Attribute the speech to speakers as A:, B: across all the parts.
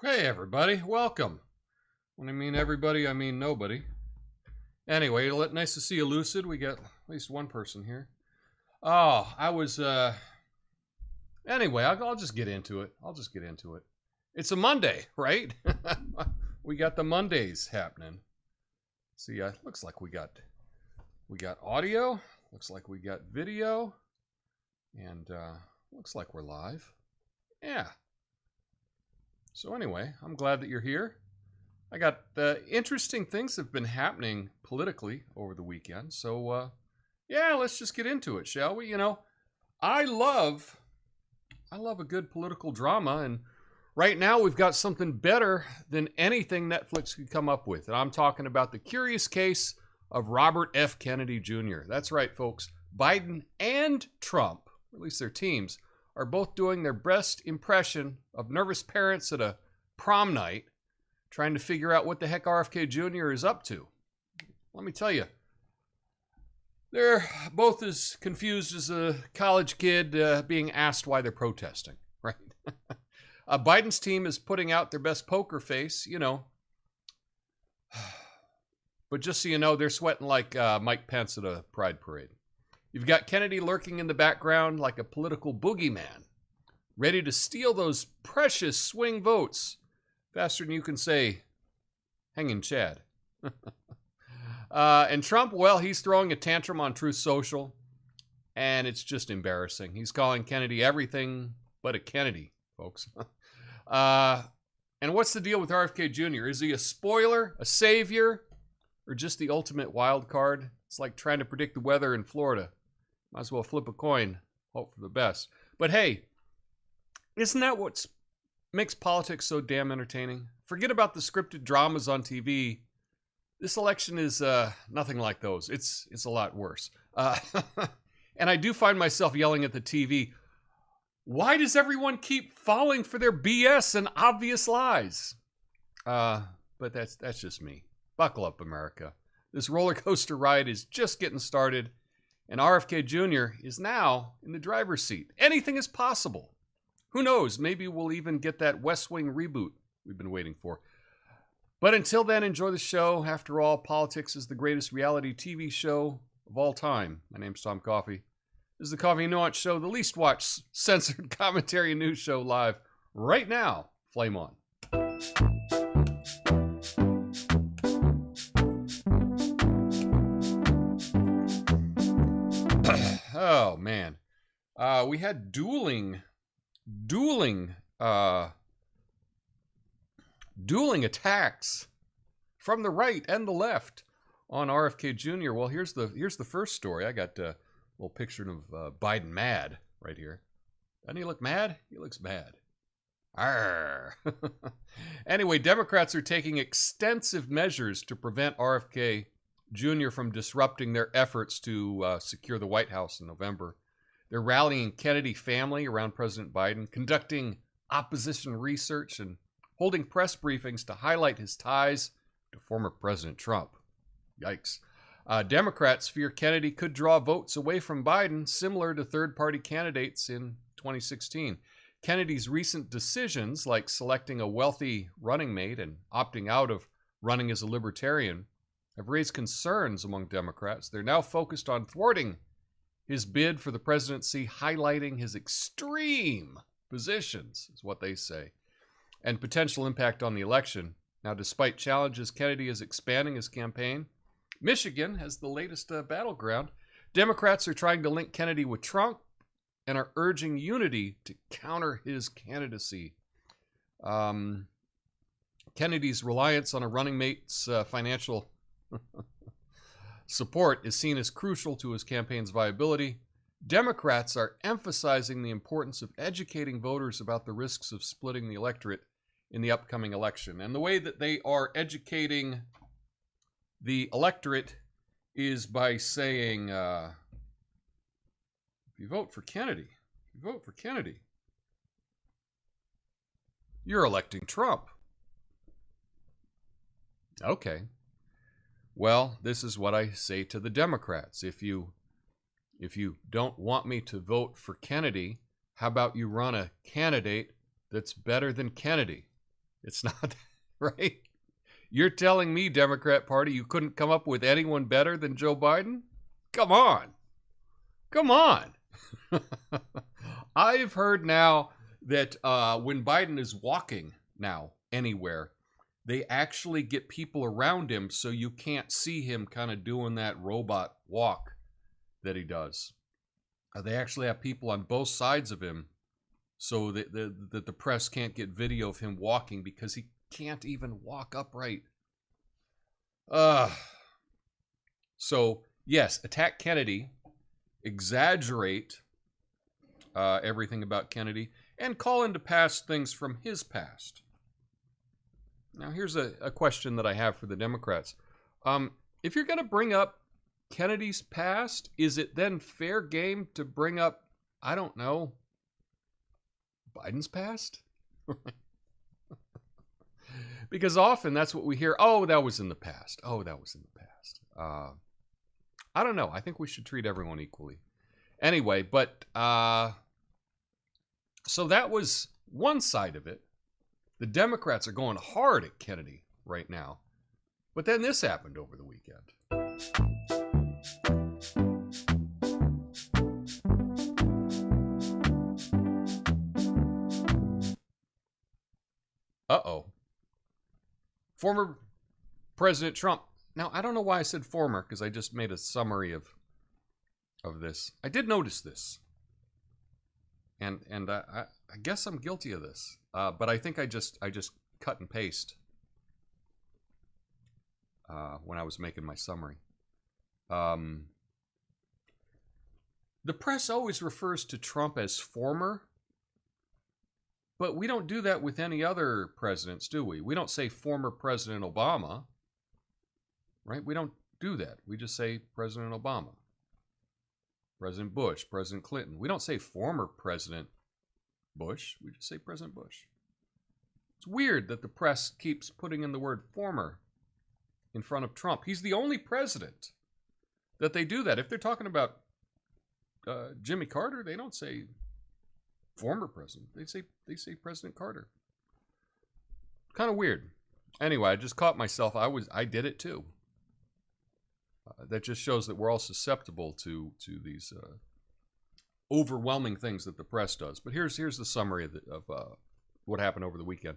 A: Hey everybody, welcome. When I mean everybody, I mean nobody. Anyway, nice to see you, Lucid. We got at least one person here. Oh, Anyway, I'll just get into it. It's a Monday, right? We got the Mondays happening. See, looks like we got audio. Looks like we got video. And looks like we're live. Yeah. So anyway, I'm glad that you're here. I got interesting things have been happening politically over the weekend. So yeah, let's just get into it, shall we? You know, I love a good political drama, and right now we've got something better than anything Netflix could come up with. And I'm talking about the curious case of Robert F. Kennedy Jr. That's right, folks. Biden and Trump, or at least their teams, are both doing their best impression of nervous parents at a prom night, trying to figure out what the heck RFK Jr. is up to. Let me tell you, they're both as confused as a college kid being asked why they're protesting, right? Biden's team is putting out their best poker face, you know. But just so you know, they're sweating like Mike Pence at a pride parade. You've got Kennedy lurking in the background like a political boogeyman, ready to steal those precious swing votes faster than you can say, hanging Chad. And Trump, well, he's throwing a tantrum on Truth Social, and it's just embarrassing. He's calling Kennedy everything but a Kennedy, folks. And what's the deal with RFK Jr.? Is he a spoiler, a savior, or just the ultimate wild card? It's like trying to predict the weather in Florida. Might as well flip a coin, hope for the best. But hey, isn't that what makes politics so damn entertaining? Forget about the scripted dramas on TV. This election is nothing like those. It's a lot worse. And I do find myself yelling at the TV, why does everyone keep falling for their BS and obvious lies? But that's just me. Buckle up, America. This roller coaster ride is just getting started, and RFK Jr. is now in the driver's seat. Anything is possible. Who knows? Maybe we'll even get that West Wing reboot we've been waiting for. But until then, enjoy the show. After all, politics is the greatest reality TV show of all time. My name's Tom Coffey. This is the Coffey Nuance Show, the least watched censored commentary and news show live right now. Flame on. Oh, man. We had dueling attacks from the right and the left on RFK Jr. Well, here's the first story. I got a little picture of Biden mad right here. Doesn't he look mad? He looks mad. Arr. Anyway, Democrats are taking extensive measures to prevent RFK Jr. from disrupting their efforts to secure the White House in November. They're rallying Kennedy family around President Biden, conducting opposition research, and holding press briefings to highlight his ties to former President Trump. Yikes. Democrats fear Kennedy could draw votes away from Biden, similar to third-party candidates in 2016. Kennedy's recent decisions, like selecting a wealthy running mate and opting out of running as a libertarian, have raised concerns among Democrats. They're now focused on thwarting his bid for the presidency, highlighting his extreme positions, is what they say, and potential impact on the election. Now, despite challenges, Kennedy is expanding his campaign. Michigan has the latest battleground. Democrats are trying to link Kennedy with Trump and are urging unity to counter his candidacy. Kennedy's reliance on a running mate's financial support is seen as crucial to his campaign's viability. Democrats are emphasizing the importance of educating voters about the risks of splitting the electorate in the upcoming election. And the way that they are educating the electorate is by saying, if you vote for Kennedy, you're electing Trump. Okay. Well, this is what I say to the Democrats. If you don't want me to vote for Kennedy, how about you run a candidate that's better than Kennedy? It's not, right? You're telling me, Democrat Party, you couldn't come up with anyone better than Joe Biden? Come on. Come on. I've heard now that when Biden is walking now anywhere, they actually get people around him so you can't see him kind of doing that robot walk that he does. They actually have people on both sides of him so that the press can't get video of him walking because he can't even walk upright. So, yes, attack Kennedy, exaggerate everything about Kennedy, and call into past things from his past. Now, here's a question that I have for the Democrats. If you're going to bring up Kennedy's past, is it then fair game to bring up, I don't know, Biden's past? Because often that's what we hear. Oh, that was in the past. Oh, that was in the past. I don't know. I think we should treat everyone equally. Anyway, but so that was one side of it. The Democrats are going hard at Kennedy right now. But then this happened over the weekend. Uh-oh. Former President Trump. Now, I don't know why I said former, because I just made a summary of this. I did notice this. And I guess I'm guilty of this. But I think I just cut and paste when I was making my summary. The press always refers to Trump as former, but we don't do that with any other presidents, do we? We don't say former President Obama, right? We don't do that. We just say President Obama, President Bush, President Clinton. We don't say former President Bush. We just say President Bush. It's weird that the press keeps putting in the word former in front of Trump. He's the only president that they do that. If they're talking about Jimmy Carter, they don't say former president. They say President Carter. Kind of weird. Anyway, I just caught myself. I did it too. That just shows that we're all susceptible to these overwhelming things that the press does. But here's the summary of what happened over the weekend.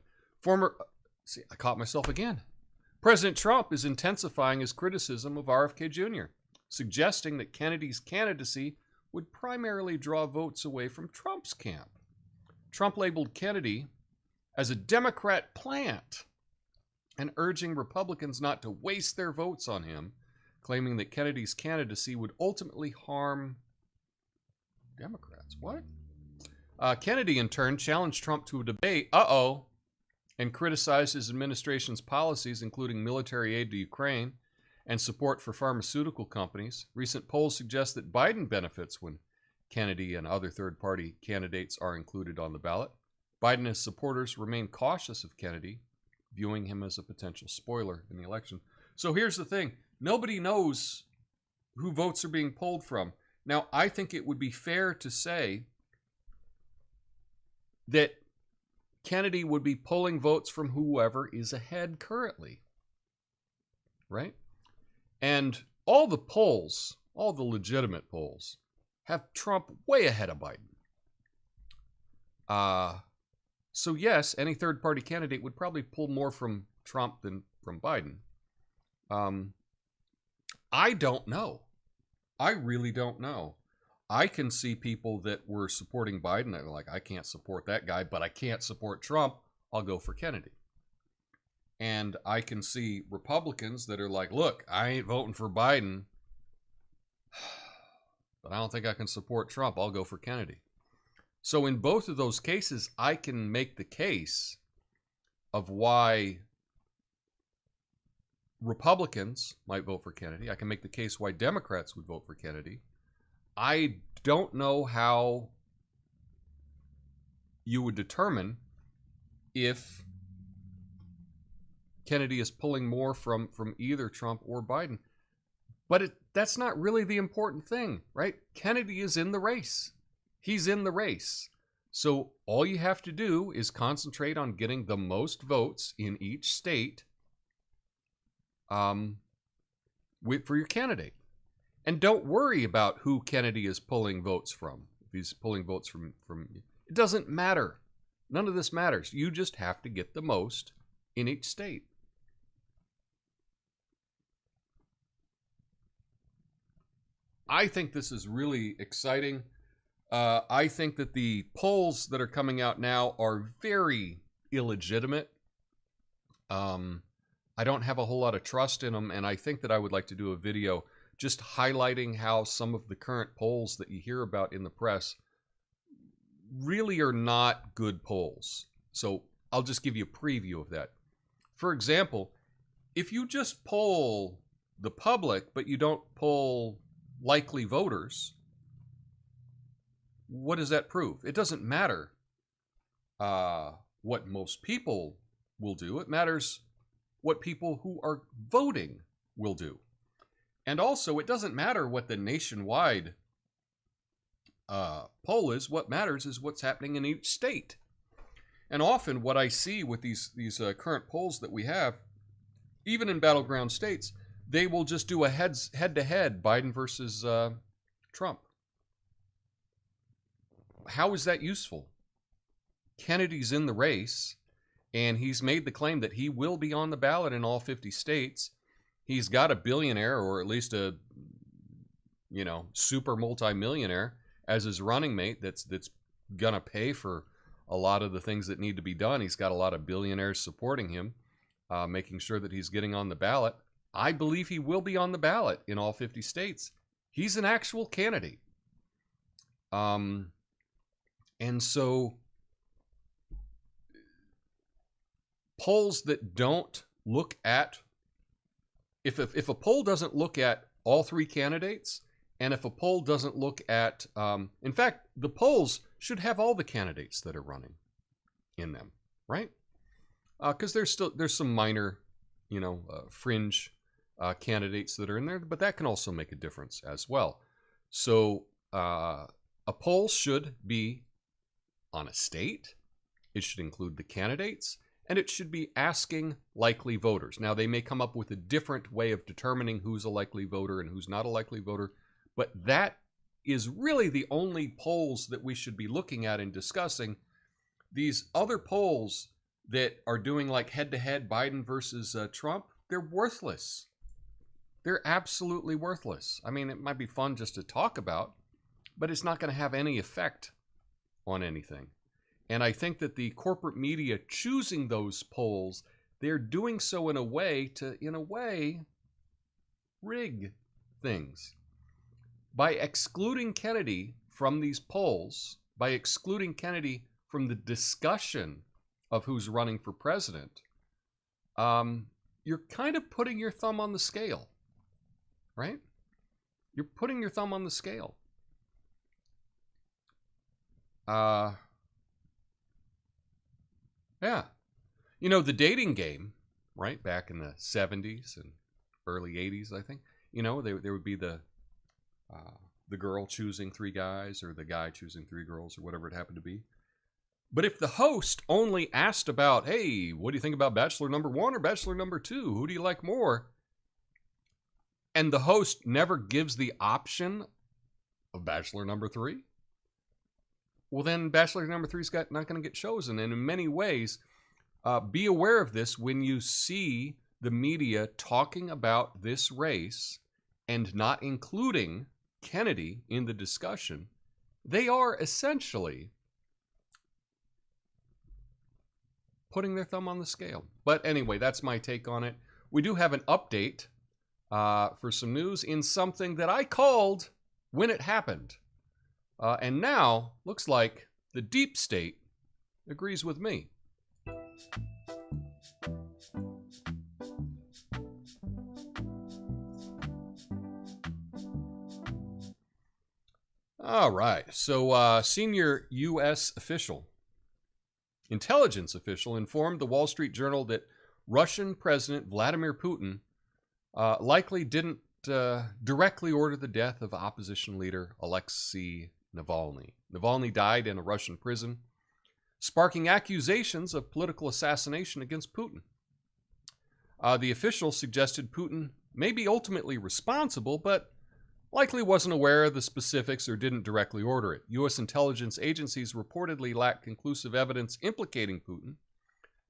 A: See, I caught myself again. President Trump is intensifying his criticism of RFK Jr., suggesting that Kennedy's candidacy would primarily draw votes away from Trump's camp. Trump labeled Kennedy as a Democrat plant and urging Republicans not to waste their votes on him, claiming that Kennedy's candidacy would ultimately harm Democrats. What? Kennedy, in turn, challenged Trump to a debate, and criticized his administration's policies, including military aid to Ukraine and support for pharmaceutical companies. Recent polls suggest that Biden benefits when Kennedy and other third-party candidates are included on the ballot. Biden and his supporters remain cautious of Kennedy, viewing him as a potential spoiler in the election. So here's the thing. Nobody knows who votes are being pulled from. Now, I think it would be fair to say that Kennedy would be pulling votes from whoever is ahead currently, right? And all the polls, all the legitimate polls, have Trump way ahead of Biden. So yes, any third-party candidate would probably pull more from Trump than from Biden. I don't know. I really don't know. I can see people that were supporting Biden that are like, I can't support that guy, but I can't support Trump. I'll go for Kennedy. And I can see Republicans that are like, look, I ain't voting for Biden, but I don't think I can support Trump. I'll go for Kennedy. So in both of those cases, I can make the case of why Republicans might vote for Kennedy. I can make the case why Democrats would vote for Kennedy. I don't know how you would determine if Kennedy is pulling more from either Trump or Biden. But that's not really the important thing, right? Kennedy is in the race. He's in the race. So all you have to do is concentrate on getting the most votes in each state for your candidate. And don't worry about who Kennedy is pulling votes from. If he's pulling votes from it doesn't matter. None of this matters. You just have to get the most in each state. I think this is really exciting. I think that the polls that are coming out now are very illegitimate. I don't have a whole lot of trust in them, and I think that I would like to do a video just highlighting how some of the current polls that you hear about in the press really are not good polls. So I'll just give you a preview of that. For example, if you just poll the public, but you don't poll likely voters, what does that prove? It doesn't matter what most people will do. It matters what people who are voting will do. And also, it doesn't matter what the nationwide poll is. What matters is what's happening in each state. And often what I see with these current polls that we have, even in battleground states, they will just do a head-to-head Biden versus Trump. How is that useful? Kennedy's in the race, and he's made the claim that he will be on the ballot in all 50 states. He's got a billionaire, or at least a, super multimillionaire as his running mate that's gonna pay for a lot of the things that need to be done. He's got a lot of billionaires supporting him, making sure that he's getting on the ballot. I believe he will be on the ballot in all 50 states. He's an actual candidate. And so polls that don't look at, if a poll doesn't look at all three candidates, and if a poll doesn't look at, in fact, the polls should have all the candidates that are running in them, right? Because there's some minor, fringe candidates that are in there, but that can also make a difference as well. So a poll should be on a state. It should include the candidates, and it should be asking likely voters. Now, they may come up with a different way of determining who's a likely voter and who's not a likely voter, but that is really the only polls that we should be looking at and discussing. These other polls that are doing like head-to-head Biden versus Trump, they're worthless. They're absolutely worthless. I mean, it might be fun just to talk about, but it's not going to have any effect on anything. And I think that the corporate media choosing those polls, they're doing so in a way to, rig things. By excluding Kennedy from these polls, by excluding Kennedy from the discussion of who's running for president, you're kind of putting your thumb on the scale, right? You're putting your thumb on the scale. Yeah. The dating game, right? Back in the 70s and early 80s, I think. There would be the girl choosing three guys or the guy choosing three girls or whatever it happened to be. But if the host only asked about, hey, what do you think about Bachelor number 1 or Bachelor number 2? Who do you like more? And the host never gives the option of Bachelor number 3, well, then Bachelor number 3 is not going to get chosen. And in many ways, be aware of this when you see the media talking about this race and not including Kennedy in the discussion. They are essentially putting their thumb on the scale. But anyway, that's my take on it. We do have an update for some news in something that I called when it happened. And now, looks like the deep state agrees with me. All right, so senior U.S. intelligence official informed the Wall Street Journal that Russian President Vladimir Putin likely didn't directly order the death of opposition leader Alexei Navalny. Navalny died in a Russian prison, sparking accusations of political assassination against Putin. The official suggested Putin may be ultimately responsible, but likely wasn't aware of the specifics or didn't directly order it. U.S. intelligence agencies reportedly lack conclusive evidence implicating Putin.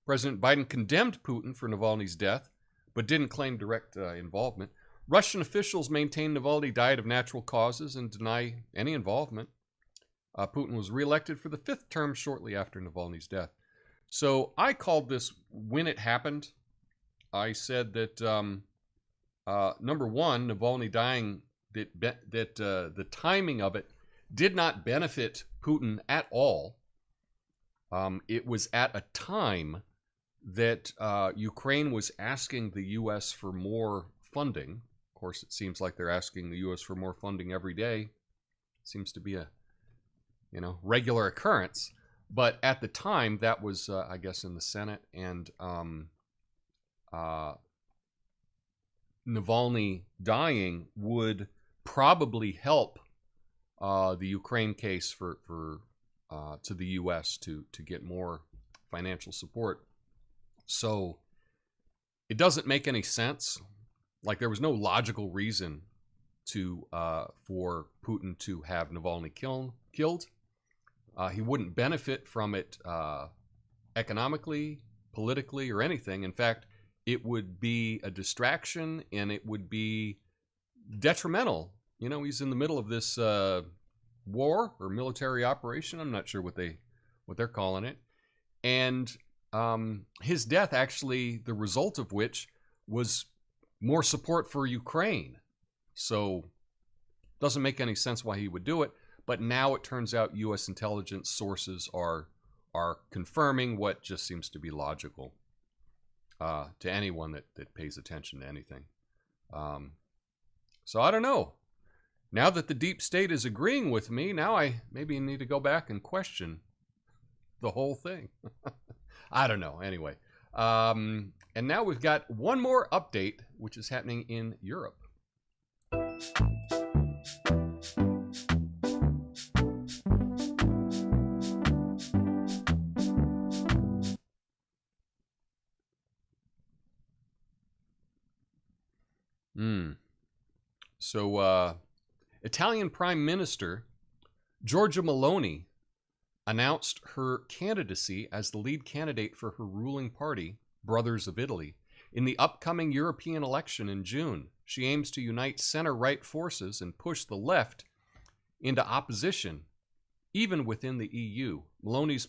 A: President Biden condemned Putin for Navalny's death, but didn't claim direct involvement. Russian officials maintain Navalny died of natural causes and deny any involvement. Putin was reelected for the 5th term shortly after Navalny's death. So I called this when it happened. I said that, number one, Navalny dying, that the timing of it did not benefit Putin at all. It was at a time that Ukraine was asking the U.S. for more funding. Of course, it seems like they're asking the U.S. for more funding every day. Seems to be a regular occurrence. But at the time, that was, I guess, in the Senate, and Navalny dying would probably help the Ukraine case for to the U.S. to get more financial support. So it doesn't make any sense. Like, there was no logical reason to for Putin to have Navalny killed. He wouldn't benefit from it economically, politically, or anything. In fact, it would be a distraction, and it would be detrimental. He's in the middle of this war or military operation. I'm not sure what they're calling it. And his death, actually, the result of which was more support for Ukraine. So doesn't make any sense why he would do it. But now it turns out U.S. intelligence sources are confirming what just seems to be logical to anyone that pays attention to anything. So I don't know. Now that the deep state is agreeing with me, now I maybe need to go back and question the whole thing. I don't know. Anyway, and now we've got one more update, which is happening in Europe. So, Italian Prime Minister Giorgia Meloni announced her candidacy as the lead candidate for her ruling party, Brothers of Italy, in the upcoming European election in June. She aims to unite center-right forces and push the left into opposition, even within the EU. Meloni's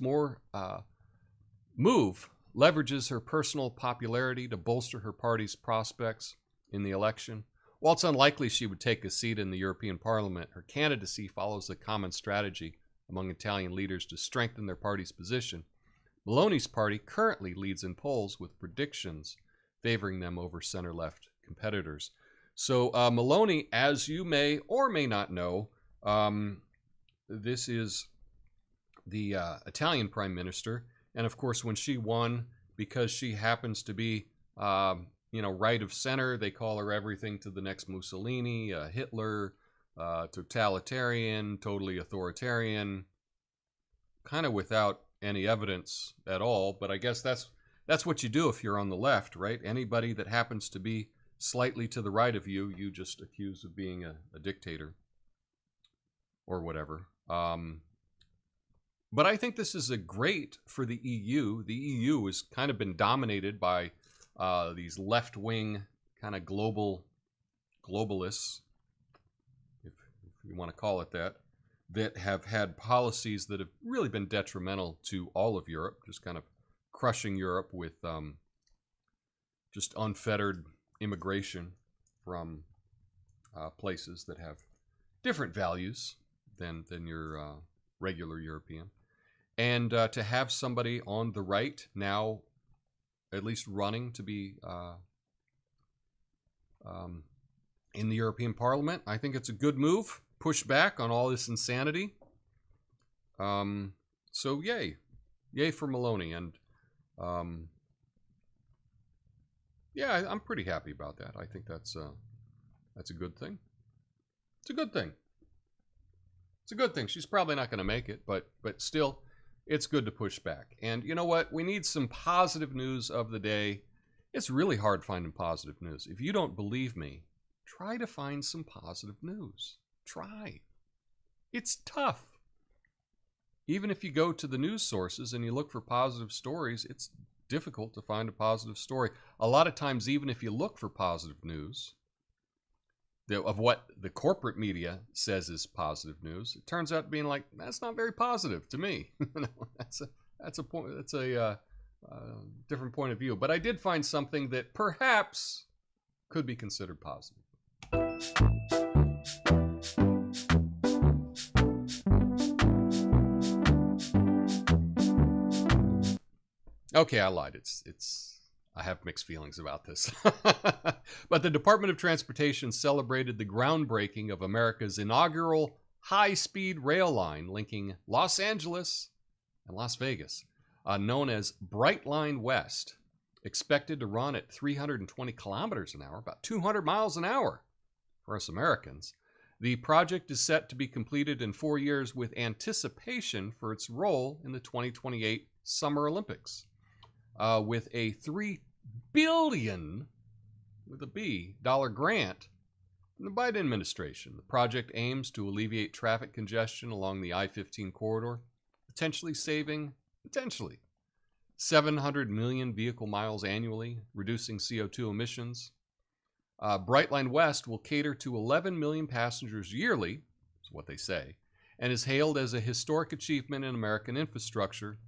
A: move leverages her personal popularity to bolster her party's prospects in the election. While it's unlikely she would take a seat in the European Parliament, her candidacy follows a common strategy among Italian leaders to strengthen their party's position. Meloni's party currently leads in polls with predictions favoring them over center-left competitors. So Meloni, as you may or may not know, this is the Italian Prime Minister. And of course, when she won, because she happens to be right of center, they call her everything to the next Mussolini, Hitler, totalitarian, totally authoritarian, kind of without any evidence at all. But I guess that's what you do if you're on the left, right? Anybody that happens to be slightly to the right of you, you just accuse of being a dictator or whatever. But I think this is great for the EU. The EU has kind of been dominated by these left-wing kind of globalists, if you want to call it that have had policies that have really been detrimental to all of Europe, just kind of crushing Europe with just unfettered immigration from places that have different values than your regular European. And to have somebody on the right now at least running to be in the European Parliament, I think it's a good move. Push back on all this insanity. So yay for Meloni. And Yeah, I'm pretty happy about that. I think that's a good thing. It's a good thing. It's a good thing. She's probably not going to make it, but still, it's good to push back. And you know what? We need some positive news of the day. It's really hard finding positive news. If you don't believe me, try to find some positive news. Try. It's tough. Even if you go to the news sources and you look for positive stories, it's difficult to find a positive story. A lot of times, even if you look for positive news of what the corporate media says is positive news, it turns out being like, that's not very positive to me. That's a point. That's a different point of view. But I did find something that perhaps could be considered positive. Okay, I lied. I have mixed feelings about this. But the Department of Transportation celebrated the groundbreaking of America's inaugural high-speed rail line linking Los Angeles and Las Vegas, known as Brightline West, expected to run at 320 kilometers an hour, about 200 miles an hour for us Americans. The project is set to be completed in 4 years with anticipation for its role in the 2028 Summer Olympics. With a $3 billion, with a B, dollar grant from the Biden administration. The project aims to alleviate traffic congestion along the I-15 corridor, potentially saving 700 million vehicle miles annually, reducing CO2 emissions. Brightline West will cater to 11 million passengers yearly, is what they say, and is hailed as a historic achievement in American infrastructure,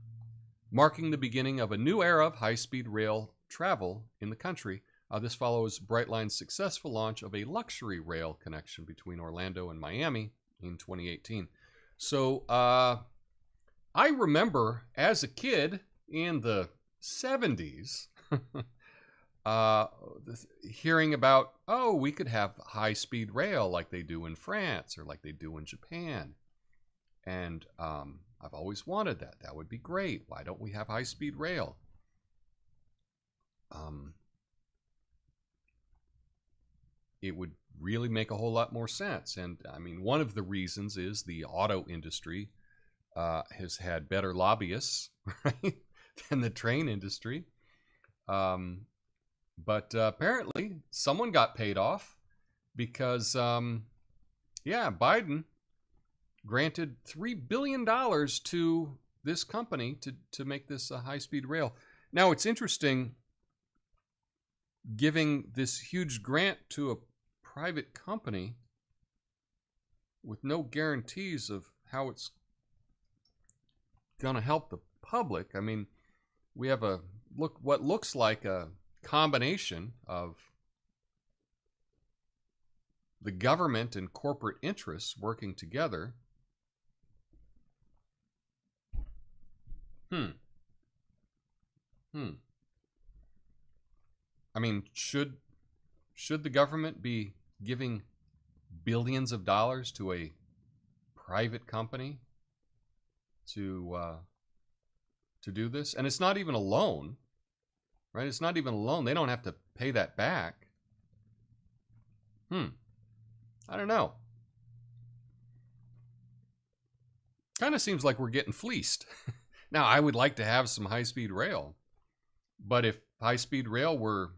A: marking the beginning of a new era of high-speed rail travel in the country. This follows Brightline's successful launch of a luxury rail connection between Orlando and Miami in 2018. So I remember as a kid in the 70s hearing about, oh, we could have high-speed rail like they do in France or like they do in Japan. And I've always wanted that. That would be great. Why don't we have high-speed rail? It would really make a whole lot more sense. And I mean, one of the reasons is the auto industry has had better lobbyists, right, than the train industry. But apparently someone got paid off because, yeah, Biden granted $3 billion to this company to make this a high-speed rail. Now, it's interesting giving this huge grant to a private company with no guarantees of how it's going to help the public. I mean, we have what looks like a combination of the government and corporate interests working together. I mean, should the government be giving billions of dollars to a private company to do this? And it's not even a loan, right? It's not even a loan. They don't have to pay that back. I don't know. Kind of seems like we're getting fleeced. Now, I would like to have some high-speed rail, but if high-speed rail were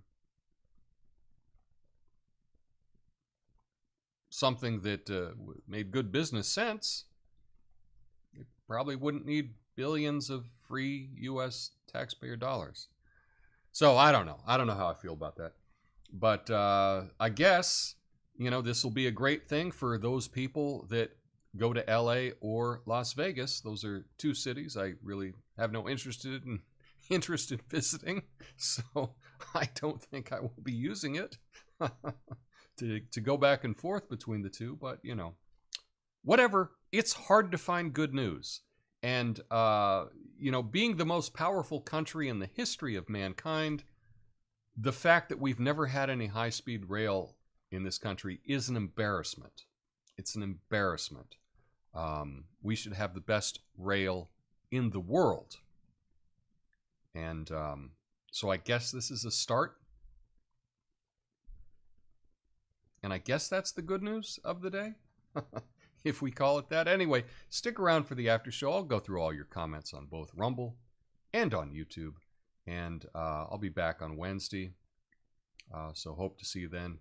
A: something that made good business sense, it probably wouldn't need billions of free U.S. taxpayer dollars. So I don't know. I don't know how I feel about that. But I guess, you know, this will be a great thing for those people that go to LA or Las Vegas. Those are two cities I really have no interest in visiting, so I don't think I will be using it to go back and forth between the two. But you know, whatever. It's hard to find good news, and you know, being the most powerful country in the history of mankind, the fact that we've never had any high-speed rail in this country is an embarrassment. It's an embarrassment. We should have the best rail in the world. And so I guess this is a start. And I guess that's the good news of the day, if we call it that. Anyway, stick around for the after show. I'll go through all your comments on both Rumble and on YouTube. And I'll be back on Wednesday. So hope to see you then.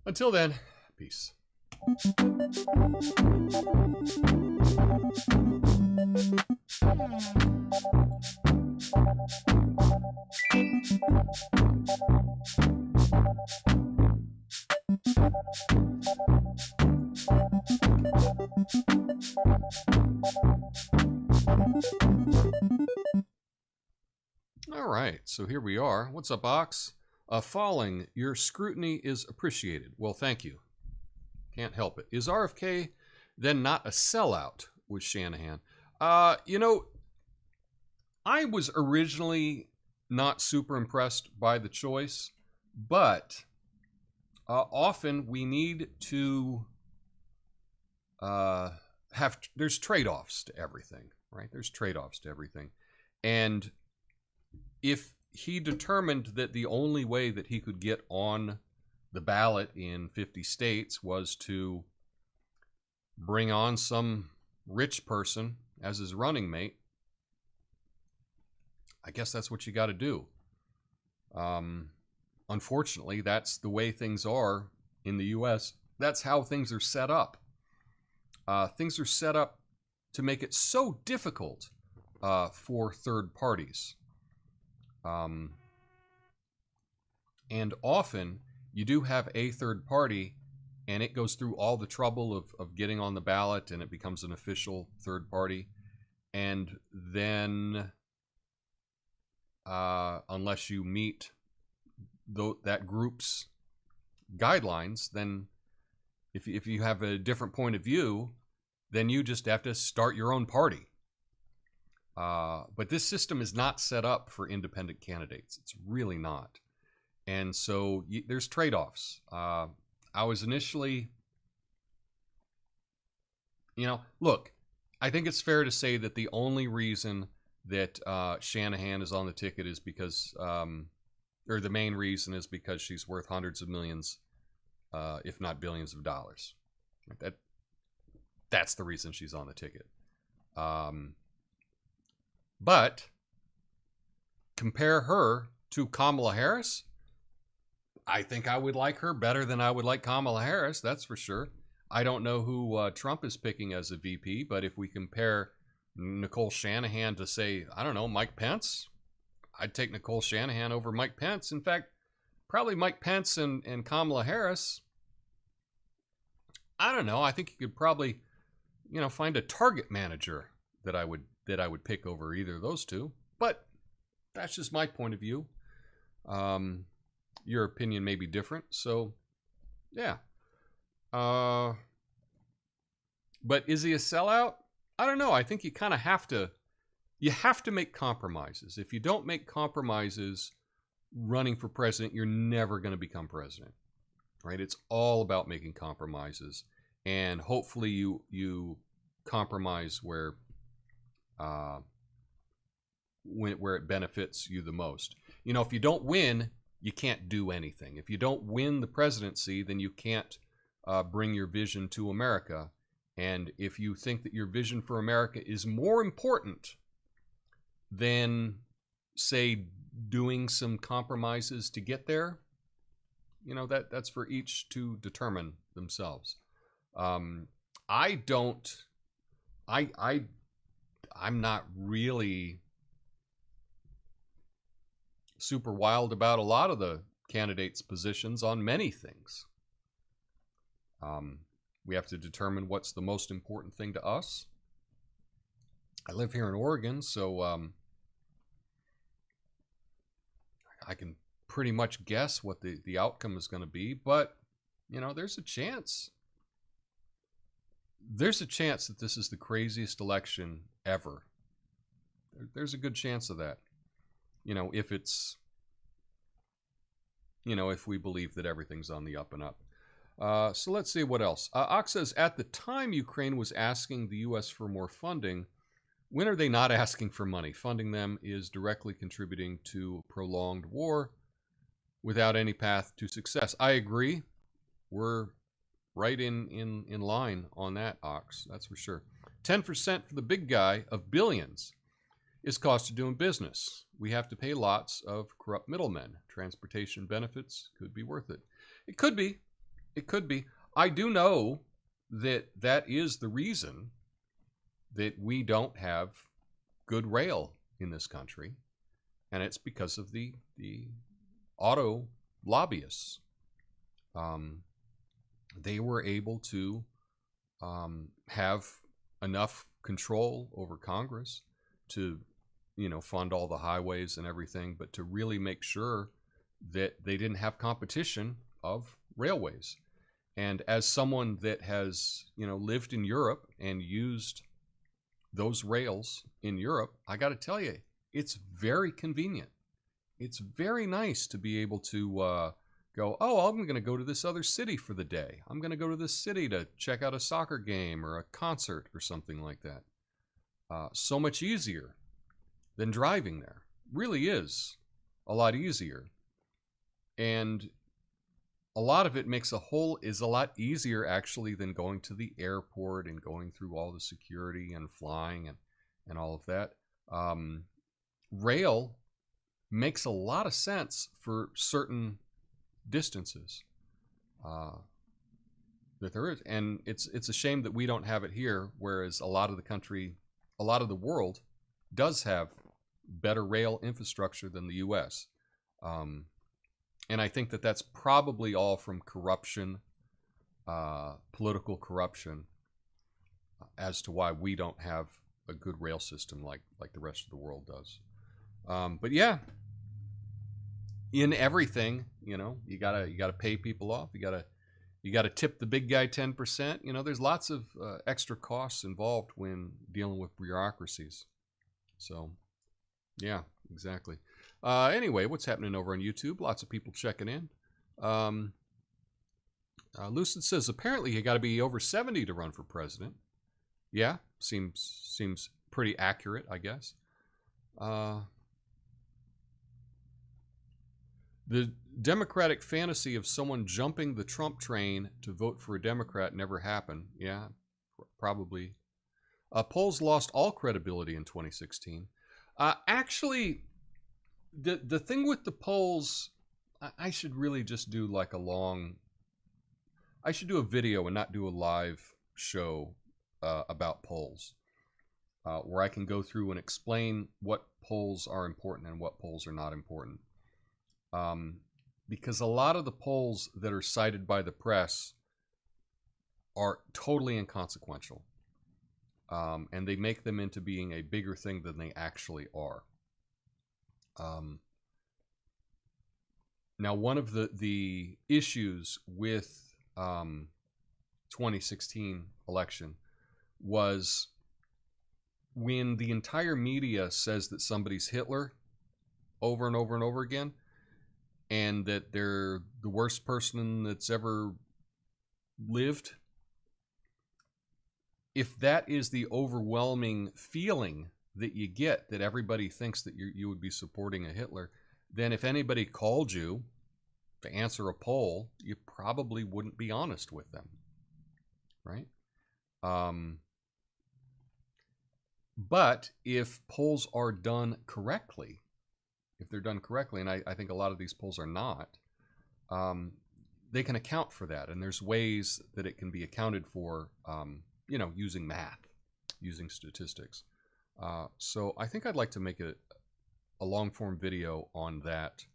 A: Until then, peace. All right, so here we are. What's up, Ox? Falling, your scrutiny is appreciated. Well, thank you. Can't help it. Is RFK then not a sellout with Shanahan? You know, I was originally not super impressed by the choice, but often we need to there's trade-offs to everything, right? There's trade-offs to everything. And if he determined that the only way that he could get on the ballot in 50 states was to bring on some rich person as his running mate, I guess that's what you got to do. Unfortunately, that's the way things are in the U.S. That's how things are set up. Things are set up to make it so difficult for third parties. And often you do have a third party and it goes through all the trouble of getting on the ballot and it becomes an official third party. And then unless you meet that group's guidelines, then if you have a different point of view, then you just have to start your own party. But this system is not set up for independent candidates. It's really not. And so there's trade-offs. I was initially, look, I think it's fair to say that the only reason that Shanahan is on the ticket is because, or the main reason is because she's worth hundreds of millions, if not billions of dollars. That's the reason she's on the ticket. But compare her to Kamala Harris, I think I would like her better than I would like Kamala Harris, that's for sure. I don't know who Trump is picking as a VP, but if we compare Nicole Shanahan to, say, I don't know, Mike Pence, I'd take Nicole Shanahan over Mike Pence. In fact, probably Mike Pence and Kamala Harris, I don't know. I think you could probably, find a target manager that I would pick over either of those two. But that's just my point of view. Your opinion may be different, so yeah. But is he a sellout? I don't know. I think you kind of have to. You have to make compromises. If you don't make compromises running for president, you're never going to become president, right? It's all about making compromises, and hopefully you compromise where it benefits you the most. If you don't win, you can't do anything. If you don't win the presidency, then you can't bring your vision to America. And if you think that your vision for America is more important than, say, doing some compromises to get there, that's for each to determine themselves. I'm not really super wild about a lot of the candidates' positions on many things. We have to determine what's the most important thing to us. I live here in Oregon, so I can pretty much guess what the outcome is going to be, but there's a chance. There's a chance that this is the craziest election ever. There's a good chance of that. If it's, if we believe that everything's on the up and up. So let's see what else. Ox says, at the time Ukraine was asking the U.S. for more funding, when are they not asking for money? Funding them is directly contributing to prolonged war without any path to success. I agree. we're right in line on that, Ox. That's for sure. 10% for the big guy of billions is cost of doing business. We have to pay lots of corrupt middlemen. Transportation benefits could be worth it. It could be. It could be. I do know that that is the reason that we don't have good rail in this country, and it's because of the auto lobbyists. They were able to have enough control over Congress to, fund all the highways and everything, but to really make sure that they didn't have competition of railways. And as someone that has, lived in Europe and used those rails in Europe, I got to tell you, it's very convenient. It's very nice to be able to go, oh, I'm going to go to this other city for the day. I'm going to go to this city to check out a soccer game or a concert or something like that. So much easier than driving there. Really is a lot easier. And a lot of it is a lot easier actually than going to the airport and going through all the security and flying and all of that. Rail makes a lot of sense for certain distances that there is, and it's a shame that we don't have it here, whereas a lot of the world does have better rail infrastructure than the U.S. And I think that that's probably all from corruption, political corruption, as to why we don't have a good rail system like the rest of the world does. But yeah, in everything, you gotta pay people off. You gotta tip the big guy 10%. There's lots of extra costs involved when dealing with bureaucracies. So, yeah, exactly. Anyway, what's happening over on YouTube? Lots of people checking in. Lucid says apparently you got to be over 70 to run for president. Yeah, seems pretty accurate, I guess. The Democratic fantasy of someone jumping the Trump train to vote for a Democrat never happened. Yeah, probably. Polls lost all credibility in 2016. Actually, the thing with the polls, I should really just do like I should do a video and not do a live show about polls, where I can go through and explain what polls are important and what polls are not important. Because a lot of the polls that are cited by the press are totally inconsequential. And they make them into being a bigger thing than they actually are. Now, one of the issues with 2016 election was when the entire media says that somebody's Hitler over and over and over again, and that they're the worst person that's ever lived. If that is the overwhelming feeling that you get, that everybody thinks that you would be supporting a Hitler, then if anybody called you to answer a poll, you probably wouldn't be honest with them, right? But if polls are done correctly, if they're done correctly, and I think a lot of these polls are not, they can account for that. And there's ways that it can be accounted for, using math, using statistics. So I think I'd like to make a long-form video on that,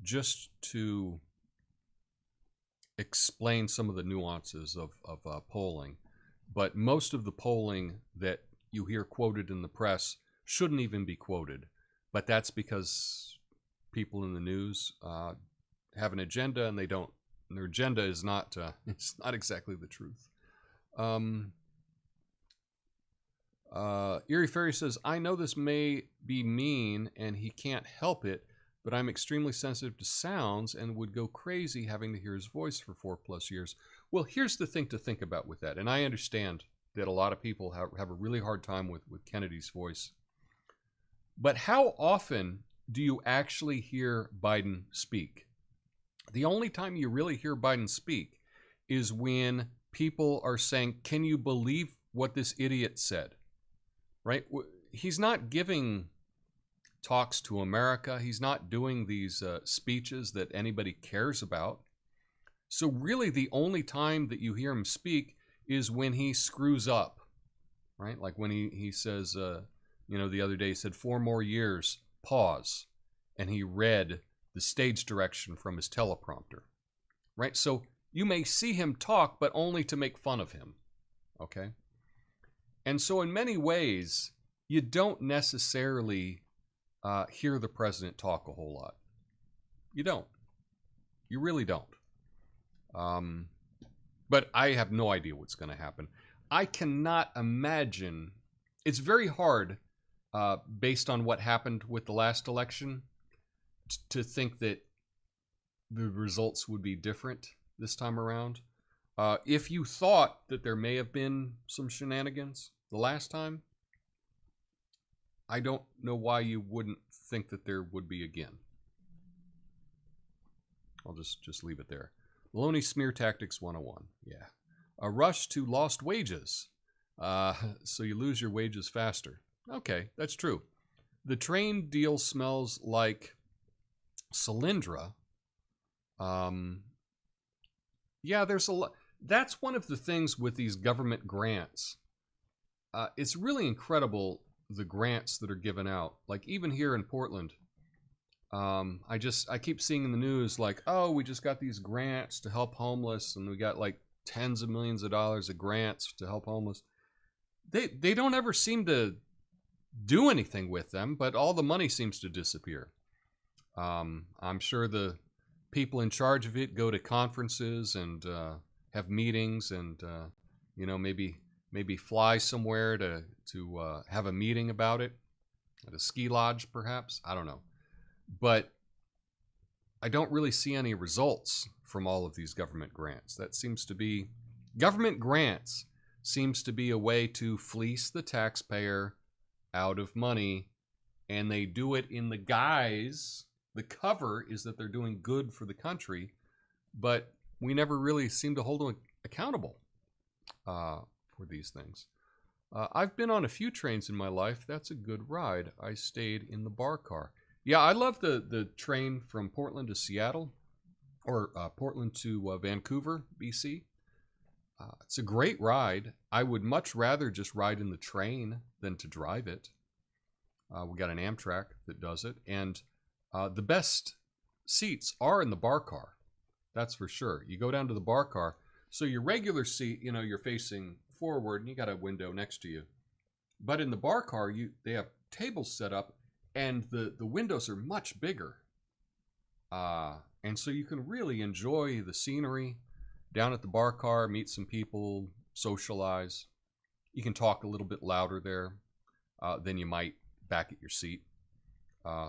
A: just to explain some of the nuances of polling. But most of the polling that you hear quoted in the press shouldn't even be quoted. But that's because people in the news have an agenda, and their agenda is not it's not exactly the truth. Erie Fairy says, I know this may be mean and he can't help it, but I'm extremely sensitive to sounds and would go crazy having to hear his voice for 4+ years. Well, here's the thing to think about with that, and I understand that a lot of people have a really hard time with Kennedy's voice. But how often do you actually hear Biden speak? The only time you really hear Biden speak is when people are saying, can you believe what this idiot said? Right? He's not giving talks to America. He's not doing these speeches that anybody cares about. So really the only time that you hear him speak is when he screws up, right? Like when he says, the other day he said 4 more years, pause. And he read the stage direction from his teleprompter, right? So you may see him talk, but only to make fun of him, okay? And so in many ways, you don't necessarily hear the president talk a whole lot. You don't. You really don't. But I have no idea what's going to happen. I cannot imagine. It's very hard, based on what happened with the last election, to think that the results would be different this time around. If you thought that there may have been some shenanigans the last time, I don't know why you wouldn't think that there would be again. I'll just leave it there. Baloney Smear Tactics 101. Yeah. A rush to lost wages. So you lose your wages faster. Okay, that's true. The train deal smells like Solyndra. Yeah, there's a lot. That's one of the things with these government grants. It's really incredible, the grants that are given out. Like even here in Portland, I keep seeing in the news like, oh, we just got these grants to help homeless, and we got like tens of millions of dollars of grants to help homeless. They don't ever seem to do anything with them, but all the money seems to disappear. I'm sure the people in charge of it go to conferences and have meetings, and maybe fly somewhere to have a meeting about it, at a ski lodge perhaps. I don't know, but I don't really see any results from all of these government grants. Government grants seems to be a way to fleece the taxpayer out of money, and they do it in the guise. The cover is that they're doing good for the country, but we never really seem to hold them accountable for these things. I've been on a few trains in my life. That's a good ride. I stayed in the bar car. Yeah, I love the train from Portland to Seattle, or Portland to Vancouver, BC. It's a great ride. I would much rather just ride in the train than to drive it. We got an Amtrak that does it, and the best seats are in the bar car. That's for sure. You go down to the bar car, so your regular seat, you're facing forward, and you got a window next to you. But in the bar car, they have tables set up, and the windows are much bigger. And so you can really enjoy the scenery down at the bar car, meet some people, socialize. You can talk a little bit louder there than you might back at your seat.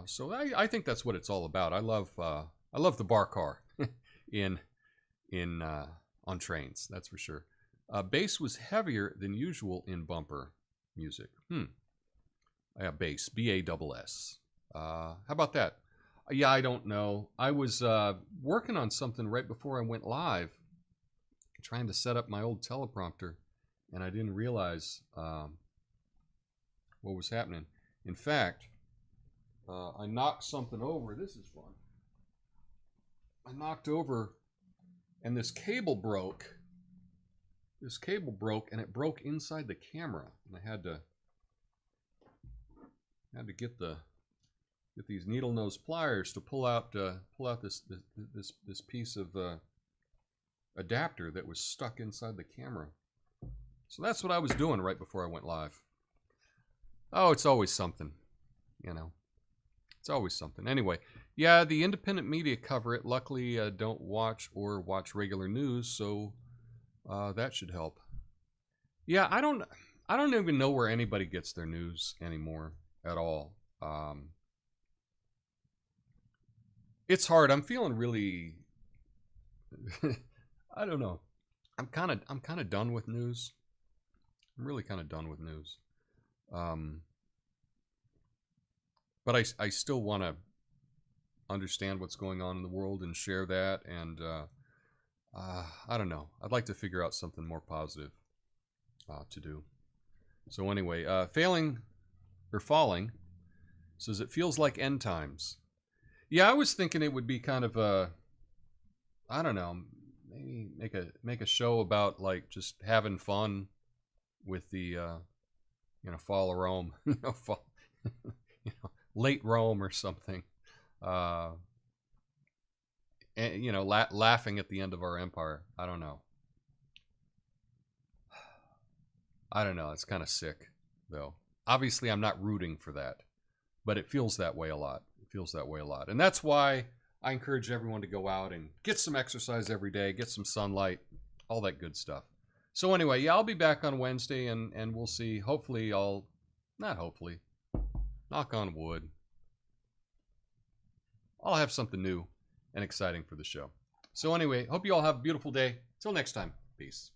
A: So I think that's what it's all about. I love the bar car on trains. That's for sure. Bass was heavier than usual in bumper music. Yeah, bass, BASS. How about that? Yeah, I don't know. I was working on something right before I went live, trying to set up my old teleprompter, and I didn't realize what was happening. In fact, I knocked something over. This is fun. I knocked over, and this cable broke. And it broke inside the camera, and I had to get these needle nose pliers to pull out this piece of adapter that was stuck inside the camera. So that's what I was doing right before I went live. Oh, it's always something, It's always something. Anyway, yeah, the independent media cover it. Luckily, don't watch regular news, so that should help. Yeah, I don't even know where anybody gets their news anymore at all. It's hard. I'm feeling really I don't know. I'm kind of done with news. I'm really kind of done with news. But I still want to understand what's going on in the world and share that. And I don't know. I'd like to figure out something more positive to do. So anyway, failing or falling says it feels like end times. Yeah, I was thinking it would be kind of a, I don't know, maybe make a show about like just having fun with the fall of Rome, fall, late Rome or something, and laughing at the end of our empire. I don't know. It's kind of sick, though. Obviously, I'm not rooting for that, but it feels that way a lot. And that's why I encourage everyone to go out and get some exercise every day, get some sunlight, all that good stuff. So anyway, yeah, I'll be back on Wednesday, and we'll see. Hopefully not hopefully, knock on wood, I'll have something new and exciting for the show. So anyway, hope you all have a beautiful day. Till next time, peace.